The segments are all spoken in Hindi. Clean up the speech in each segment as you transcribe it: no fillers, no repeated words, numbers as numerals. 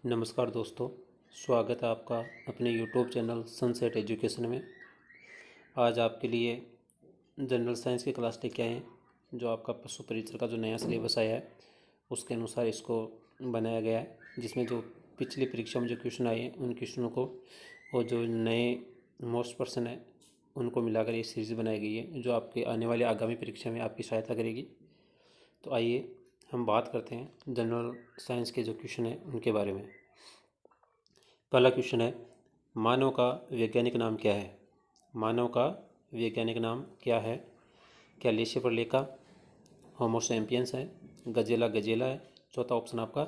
नमस्कार दोस्तों, स्वागत है आपका अपने यूट्यूब चैनल सनसेट एजुकेशन में। आज आपके लिए जनरल साइंस की क्लास लेके आए हैं, जो आपका पशु परिचर का जो नया सिलेबस आया है उसके अनुसार इसको बनाया गया है, जिसमें जो पिछली परीक्षा में जो क्वेश्चन आए हैं उन क्वेश्चनों को और जो नए मोस्ट पर्सन है उनको मिलाकर ये सीरीज़ बनाई गई है, जो आपके आने वाले आगामी परीक्षा में आपकी सहायता करेगी। तो आइए हम बात करते हैं जनरल साइंस के जो क्वेश्चन हैं उनके बारे में। पहला क्वेश्चन है, मानव का वैज्ञानिक नाम क्या है? मानव का वैज्ञानिक नाम क्या है? क्या लेशेफरलेका, होमो सैपियंस है, गजेला गजेला है, चौथा ऑप्शन आपका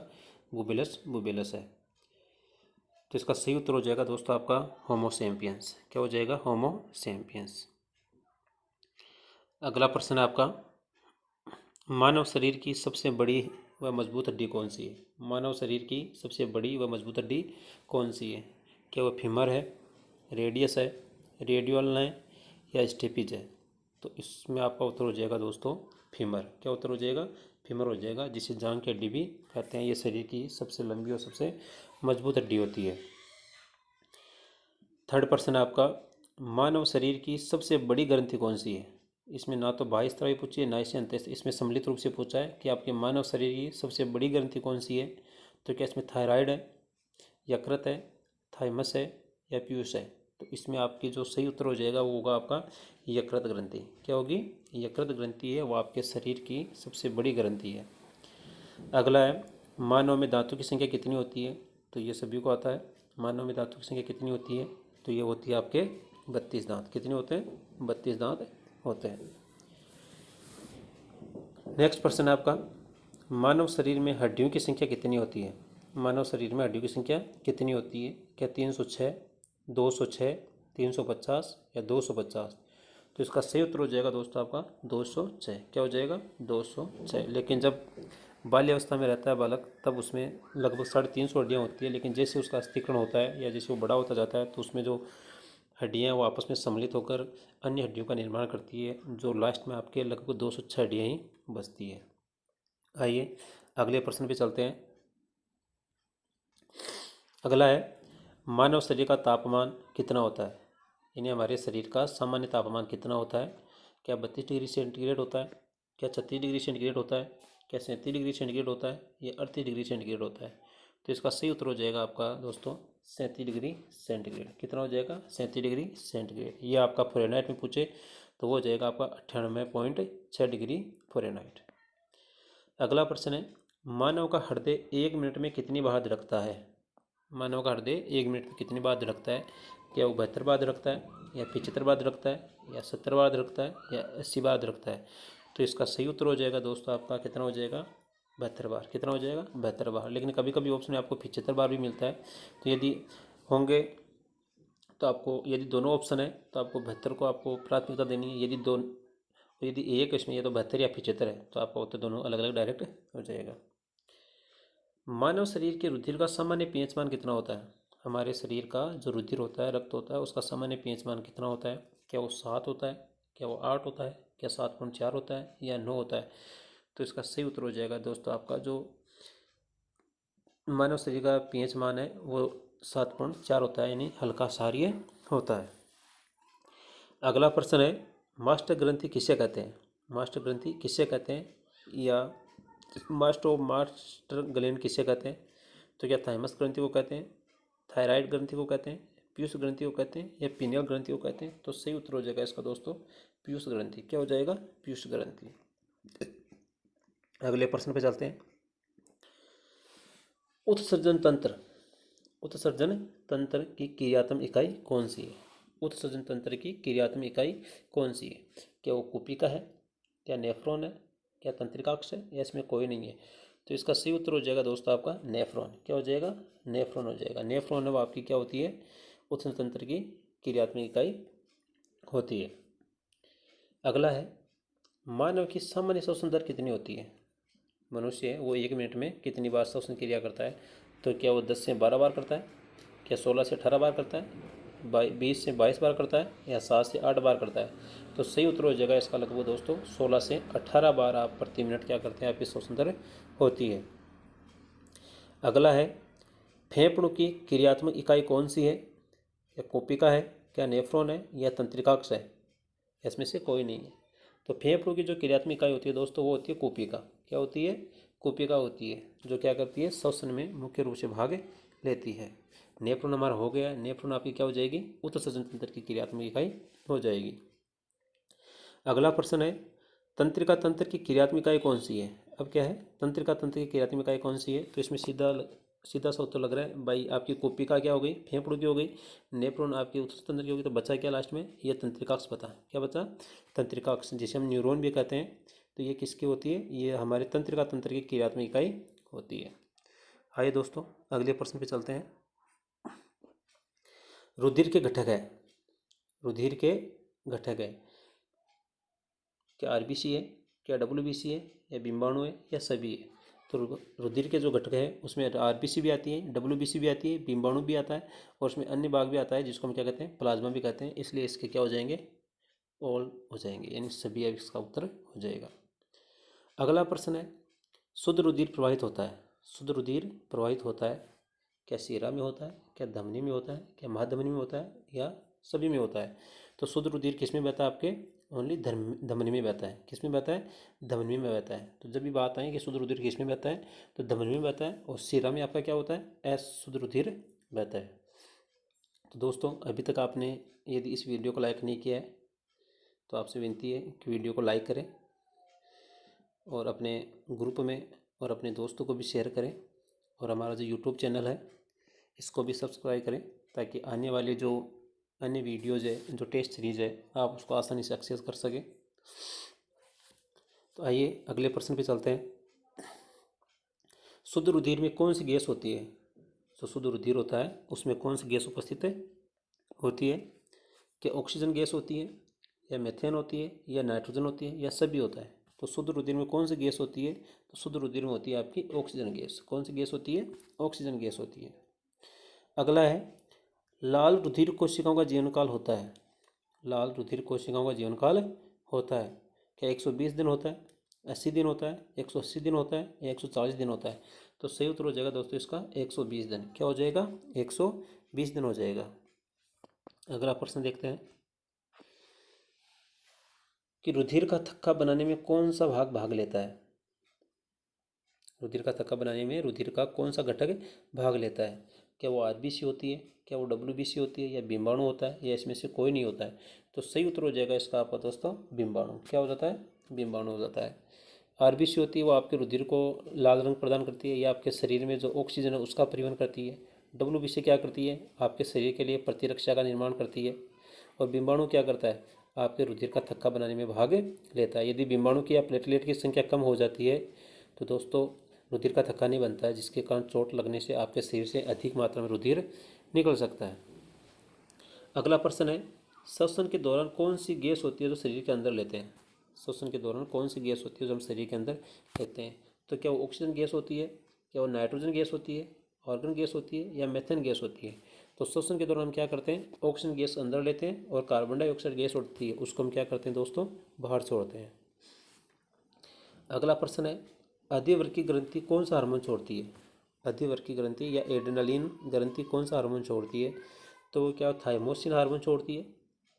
बुबेलस बुबेलस है। तो इसका सही उत्तर हो जाएगा दोस्तों आपका होमो सैपियंस। क्या हो जाएगा? Homo sapiens. अगला प्रश्न है आपका, मानव शरीर की सबसे बड़ी व मजबूत हड्डी कौन सी है? मानव शरीर की सबसे बड़ी व मजबूत हड्डी कौन सी है? क्या वो फीमर है, रेडियस है, रेडियल है या स्टेपिज है? तो इसमें आपका उत्तर हो जाएगा दोस्तों फीमर। क्या उत्तर हो जाएगा? फीमर हो जाएगा, जिसे जांघ की हड्डी भी कहते हैं। ये शरीर की सबसे लंबी और सबसे मजबूत हड्डी होती है। थर्ड प्रश्न है आपका, मानव शरीर की सबसे बड़ी ग्रंथि कौन सी है? इसमें ना तो बाह्य स्त्रावी पूछी है ना इसे अंतः, इसमें सम्मिलित रूप से पूछा है कि आपके मानव शरीर की सबसे बड़ी ग्रंथि कौन सी है। तो क्या इसमें थायराइड है, यकृत है, थाइमस है या पीयूष है? तो इसमें आपकी जो सही उत्तर हो जाएगा वो होगा आपका यकृत ग्रंथि। क्या होगी? यकृत ग्रंथि है, वो आपके शरीर की सबसे बड़ी ग्रंथि है। अगला है, मानव में दांतों की संख्या कितनी होती है? तो ये सभी को आता है। मानव में दांतों की संख्या कितनी होती है? तो ये होती है आपके 32 दांत। कितने होते हैं? 32 दांत होते हैं। नेक्स्ट प्रश्न है आपका, मानव शरीर में हड्डियों की संख्या कितनी होती है? मानव शरीर में हड्डियों की संख्या कितनी होती है? क्या 306, 206, 350 या 250? तो इसका सही उत्तर हो जाएगा दोस्तों आपका 206। क्या हो जाएगा? 206। लेकिन जब बाल्यावस्था में रहता है बालक, तब उसमें लगभग 350 हड्डियाँ होती है, लेकिन जैसे उसका अस्थिकरण होता है या जैसे वो बड़ा होता जाता है तो उसमें जो हड्डियाँ वो आपस में सम्मिलित होकर अन्य हड्डियों का निर्माण करती है, जो लास्ट में आपके लगभग 206 हड्डियाँ ही बचती है। आइए अगले प्रश्न पे चलते हैं। अगला है, मानव शरीर का तापमान कितना होता है? यानी हमारे शरीर का सामान्य तापमान कितना होता है? क्या 32 डिग्री सेंटीग्रेड होता है? क्या 36 डिग्री सेंटीग्रेड होता है? क्या 37 डिग्री सेंटीग्रेड होता है या 38 डिग्री सेंटीग्रेड होता है? तो इसका सही उत्तर हो जाएगा आपका दोस्तों 37 डिग्री सेंटीग्रेड। कितना हो जाएगा? 37 डिग्री सेंटीग्रेड। ये आपका फ़ारेनहाइट में पूछे तो वो हो जाएगा आपका 98.6 डिग्री फ़ारेनहाइट। अगला प्रश्न है, मानव का हृदय 1 मिनट में कितनी बार धड़कता है? मानव का हृदय 1 मिनट में कितनी बार धड़कता है? क्या वो 72 बार धड़कता है या 75 बार धड़कता है या 70 बार धड़कता है या 80 बार धड़कता है? तो इसका सही उत्तर हो जाएगा दोस्तों आपका कितना हो जाएगा? 72 बार। कितना हो जाएगा? 72 बार। लेकिन कभी कभी ऑप्शन में आपको 75 बार भी मिलता है। तो यदि होंगे तो आपको, यदि दोनों ऑप्शन है तो आपको 72 को आपको प्राथमिकता देनी है। यदि एक इसमें ये तो 72 या 75 है तो आपका उत्तर दोनों अलग अलग डायरेक्ट हो जाएगा। मानव शरीर के रुधिर का सामान्य पीएच मान कितना होता है? हमारे शरीर का जो रुधिर होता है, रक्त होता है, उसका सामान्य पीएच मान कितना होता है? क्या वो 7 होता है? क्या वो 8 होता है? क्या 7.4 होता है या 9 होता है? तो इसका सही उत्तर हो जाएगा दोस्तों आपका जो मानव शरीर का पीएच मान है वो 7.4 होता है, यानी हल्का क्षारीय होता है। अगला प्रश्न है, मास्टर ग्रंथि किसे कहते हैं? मास्टर ग्रंथि किसे कहते हैं या मास्टर ग्लैंड किसे कहते हैं? तो क्या थाइमस ग्रंथि को कहते हैं, थायराइड ग्रंथि को कहते हैं, पीयूष ग्रंथि को कहते हैं या पीनियल ग्रंथि को कहते हैं? तो सही उत्तर हो जाएगा इसका दोस्तों पीयूष ग्रंथि। क्या हो जाएगा? पीयूष ग्रंथि। अगले प्रश्न पे चलते हैं। उत्सर्जन तंत्र, उत्सर्जन तंत्र की क्रियात्मक इकाई कौन सी है? उत्सर्जन तंत्र की क्रियात्मक इकाई कौन सी है? क्या वो कूपिका है, क्या नेफ्रॉन है, क्या तंत्रिकाक्ष है या इसमें कोई नहीं है? तो इसका सही उत्तर हो जाएगा दोस्तों आपका नेफ्रॉन। क्या हो जाएगा? नेफ्रॉन हो जाएगा। नेफ्रॉन वो आपकी क्या होती है? उत्सर्जन तंत्र की क्रियात्मक इकाई होती है। अगला है, मानव की सामान्य श्वसन दर कितनी होती है? मनुष्य है वो 1 मिनट में कितनी बार श्वसन क्रिया करता है? तो क्या वो 10 से 12 बार करता है, क्या 16 से 18 बार करता है, 20 से 22 बार करता है या 7 से 8 बार करता है? तो सही उत्तर हो जाएगा इसका लगभग दोस्तों 16 से 18 बार आप प्रति मिनट क्या करते हैं, आपकी श्वसन दर होती है। अगला है, फेफड़ों की क्रियात्मक इकाई कौन सी है? क्या कोशिका है, क्या नेफ्रॉन है, या तंत्रिकाक्ष है? इसमें से कोई नहीं है। तो फेफड़ों की जो क्रियात्मक इकाई होती है दोस्तों वो होती है कोशिका। क्या होती है? कोशिका होती है, जो क्या करती है? श्वसन में मुख्य रूप से भाग लेती है। नेफ्रॉन हमारा हो गया। नेफ्रॉन आपकी क्या हो जाएगी? उत्सर्जन तंत्र की क्रियात्मक इकाई हो जाएगी। अगला प्रश्न है, तंत्रिका तंत्र की क्रियात्मक इकाई कौन सी है? अब क्या है? तंत्रिका तंत्र की क्रियात्मक इकाई कौन सी है? तो इसमें सीधा सा उत्तर लग रहा है भाई, आपकी कोशिका क्या हो गई? फेफड़ों की हो गई। नेफ्रॉन आपकी उत्सर्जन तंत्र की होगी। तो बचा क्या लास्ट में? ये तंत्रिकाक्ष बता। क्या बचा? तंत्रिकाक्ष, जिसे हम न्यूरॉन भी कहते हैं। तो ये किसकी होती है? ये हमारे तंत्रिका तंत्र की क्रियात्मक इकाई होती है। आइए दोस्तों अगले प्रश्न पे चलते हैं। रुधिर के घटक है। रुधिर के घटक है, क्या आरबीसी है, क्या डब्ल्यूबीसी है, या बिंबाणु है, या सभी है? तो रुधिर के जो घटक है उसमें आरबीसी भी आती है, डब्ल्यूबीसी भी आती है, बिंबाणु भी आता है, और उसमें अन्य भाग भी आता है जिसको हम क्या कहते हैं? प्लाज्मा भी कहते हैं। इसलिए इसके क्या हो जाएंगे? ऑल हो जाएंगे, यानी सभी इसका उत्तर हो जाएगा। अगला प्रश्न है, शुद्ध रुधिर प्रवाहित होता है। शुद्ध रुधिर प्रवाहित होता है, क्या सीरा में होता है, क्या धमनी में होता है, क्या महाधमनी में होता है, या सभी में होता है? तो शुद्ध रुधिर किस में बहता है? आपके ओनली धमनी में बहता है। किस में बहता है? धमनी में बहता है। तो जब भी बात आई कि शुद्ध रुधिर किस में बहता है, तो धमनी में बहता है, और सीरा में आपका क्या होता है? शुद्ध रुधिर बहता है। तो दोस्तों अभी तक आपने यदि इस वीडियो को लाइक नहीं किया है तो आपसे विनती है कि वीडियो को लाइक करें, और अपने ग्रुप में और अपने दोस्तों को भी शेयर करें, और हमारा जो यूट्यूब चैनल है इसको भी सब्सक्राइब करें, ताकि आने वाले जो अन्य वीडियोज़ है, जो टेस्ट सीरीज़ है, आप उसको आसानी से एक्सेस कर सकें। तो आइए अगले प्रश्न पे चलते हैं। शुद्ध रुधिर में कौन सी गैस होती है? जो शुद्ध रुधिर होता है उसमें कौन सी गैस उपस्थित है होती है? क्या ऑक्सीजन गैस होती है, या मेथेन होती है, या नाइट्रोजन होती है, या सभी होता है? तो शुद्ध रुधिर में कौन सी गैस होती है? तो शुद्ध रुधिर में होती है आपकी ऑक्सीजन गैस। कौन सी गैस होती है? ऑक्सीजन गैस होती है। अगला है, लाल रुधिर कोशिकाओं का जीवनकाल होता है। लाल रुधिर कोशिकाओं का जीवनकाल होता है, क्या 120 दिन होता है, 80 दिन होता है, 180 दिन होता है, या 140 दिन होता है? तो सही उत्तर हो जाएगा दोस्तों इसका 120 दिन। क्या हो जाएगा? 120 दिन हो जाएगा। अगला प्रश्न देखते हैं कि रुधिर का थक्का बनाने में कौन सा भाग लेता है? रुधिर का थक्का बनाने में रुधिर का कौन सा घटक भाग लेता है? क्या वो आरबीसी होती है, क्या वो डब्ल्यूबीसी होती है, या बिंबाणु होता है, या इसमें से कोई नहीं होता है? तो सही उत्तर हो जाएगा इसका आपका दोस्तों बिंबाणु। क्या हो जाता है? बिंबाणु हो जाता है। आरबीसी होती है वो आपके रुधिर को लाल रंग प्रदान करती है, या आपके शरीर में जो ऑक्सीजन है उसका परिवहन करती है। डब्ल्यूबीसी क्या करती है? आपके शरीर के लिए प्रतिरक्षा का निर्माण करती है। और बिंबाणु क्या करता है? आपके रुधिर का थक्का बनाने में भाग लेता है। यदि बिंबाणु की या प्लेटलेट की संख्या कम हो जाती है तो दोस्तों रुधिर का थक्का नहीं बनता है, जिसके कारण चोट लगने से आपके शरीर से अधिक मात्रा में रुधिर निकल सकता है। अगला प्रश्न है, श्वसन के दौरान कौन सी गैस होती है जो शरीर के अंदर लेते हैं? श्वसन के दौरान कौन सी गैस होती है जो हम शरीर के अंदर लेते हैं? तो क्या वो ऑक्सीजन गैस होती है, क्या वो नाइट्रोजन गैस होती है, ऑर्गन गैस होती है, या मेथेन गैस होती है? तो श्वसन के दौरान हम क्या करते हैं? ऑक्सीजन गैस अंदर लेते हैं, और कार्बन डाइऑक्साइड गैस उठती है उसको हम क्या करते हैं दोस्तों? बाहर छोड़ते हैं। अगला प्रश्न है, अधिवर्की ग्रंथि कौन सा हार्मोन छोड़ती है? अधिवर्की ग्रंथि या एड्रेनालिन ग्रंथि कौन सा हार्मोन छोड़ती है? तो क्या थाइमोसिन हार्मोन छोड़ती है,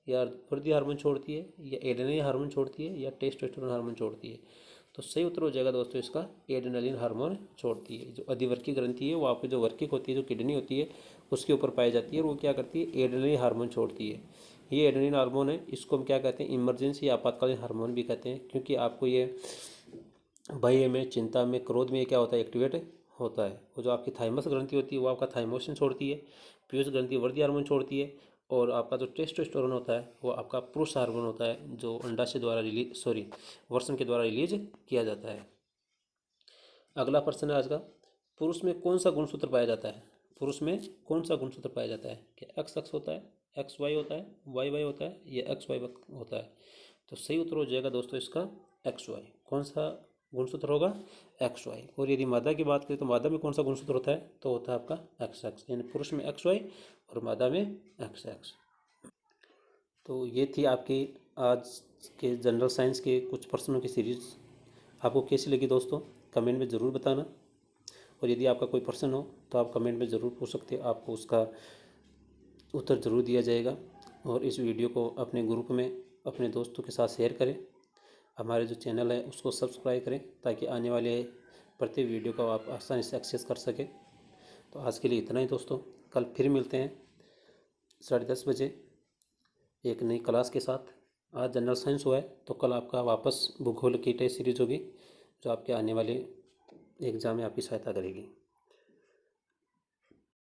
या वृद्धि हार्मोन छोड़ती है, या एड्रेनलिन हार्मोन छोड़ती है, या टेस्टोस्टेरोन हार्मोन छोड़ती है? तो सही उत्तर हो जाएगा दोस्तों इसका एड्रेनलिन हार्मोन छोड़ती है। जो अधिवर्की ग्रंथि है वो आपकी जो वर्किक होती है, जो किडनी होती है उसके ऊपर पाई जाती है, और वो क्या करती है? एड्रेनलिन हार्मोन छोड़ती है। ये एड्रेनलिन हार्मोन है, इसको हम क्या कहते हैं? इमरजेंसी या आपातकालीन हार्मोन भी कहते हैं, क्योंकि आपको ये भय में, चिंता में, क्रोध में क्या होता है? एक्टिवेट होता है। वो जो आपकी थाइमस ग्रंथि होती है वो आपका थाइमोसिन छोड़ती है, पीयूष ग्रंथि वृद्धि हार्मोन छोड़ती है, और आपका जो टेस्टोस्टेरोन होता है वो आपका पुरुष हार्मोन होता है, जो अंडाशय द्वारा वर्षण के द्वारा रिलीज किया जाता है। अगला प्रश्न है आज का, पुरुष में कौन सा गुणसूत्र पाया जाता है? पुरुष में कौन सा गुणसूत्र पाया जाता है? क्या एक्स एक्स होता है, एक्स वाई होता है, वाई वाई होता है, या एक्स वाई होता है? तो सही उत्तर हो जाएगा दोस्तों इसका एक्स वाई। कौन सा गुणसूत्र होगा? X Y. और यदि मादा की बात करें तो मादा में कौन सा गुणसूत्र होता है? तो होता है आपका एक्स एक्स, यानी पुरुष में एक्स वाई और मादा में एक्स एक्स। तो ये थी आपकी आज के जनरल साइंस के कुछ प्रश्नों की सीरीज़। आपको कैसी लगी दोस्तों? कमेंट में ज़रूर बताना, और यदि आपका कोई प्रश्न हो तो आप कमेंट में ज़रूर पूछ सकते हैं, आपको उसका उत्तर ज़रूर दिया जाएगा। और इस वीडियो को अपने ग्रुप में अपने दोस्तों के साथ शेयर करें। हमारे जो चैनल है उसको सब्सक्राइब करें ताकि आने वाले प्रत्येक वीडियो को आप आसानी से एक्सेस कर सकें। तो आज के लिए इतना ही दोस्तों, कल फिर मिलते हैं 10:30 बजे एक नई क्लास के साथ। आज जनरल साइंस हुआ है तो कल आपका वापस भूगोल की टेस्ट सीरीज होगी जो आपके आने वाले एग्ज़ाम में आपकी सहायता करेगी।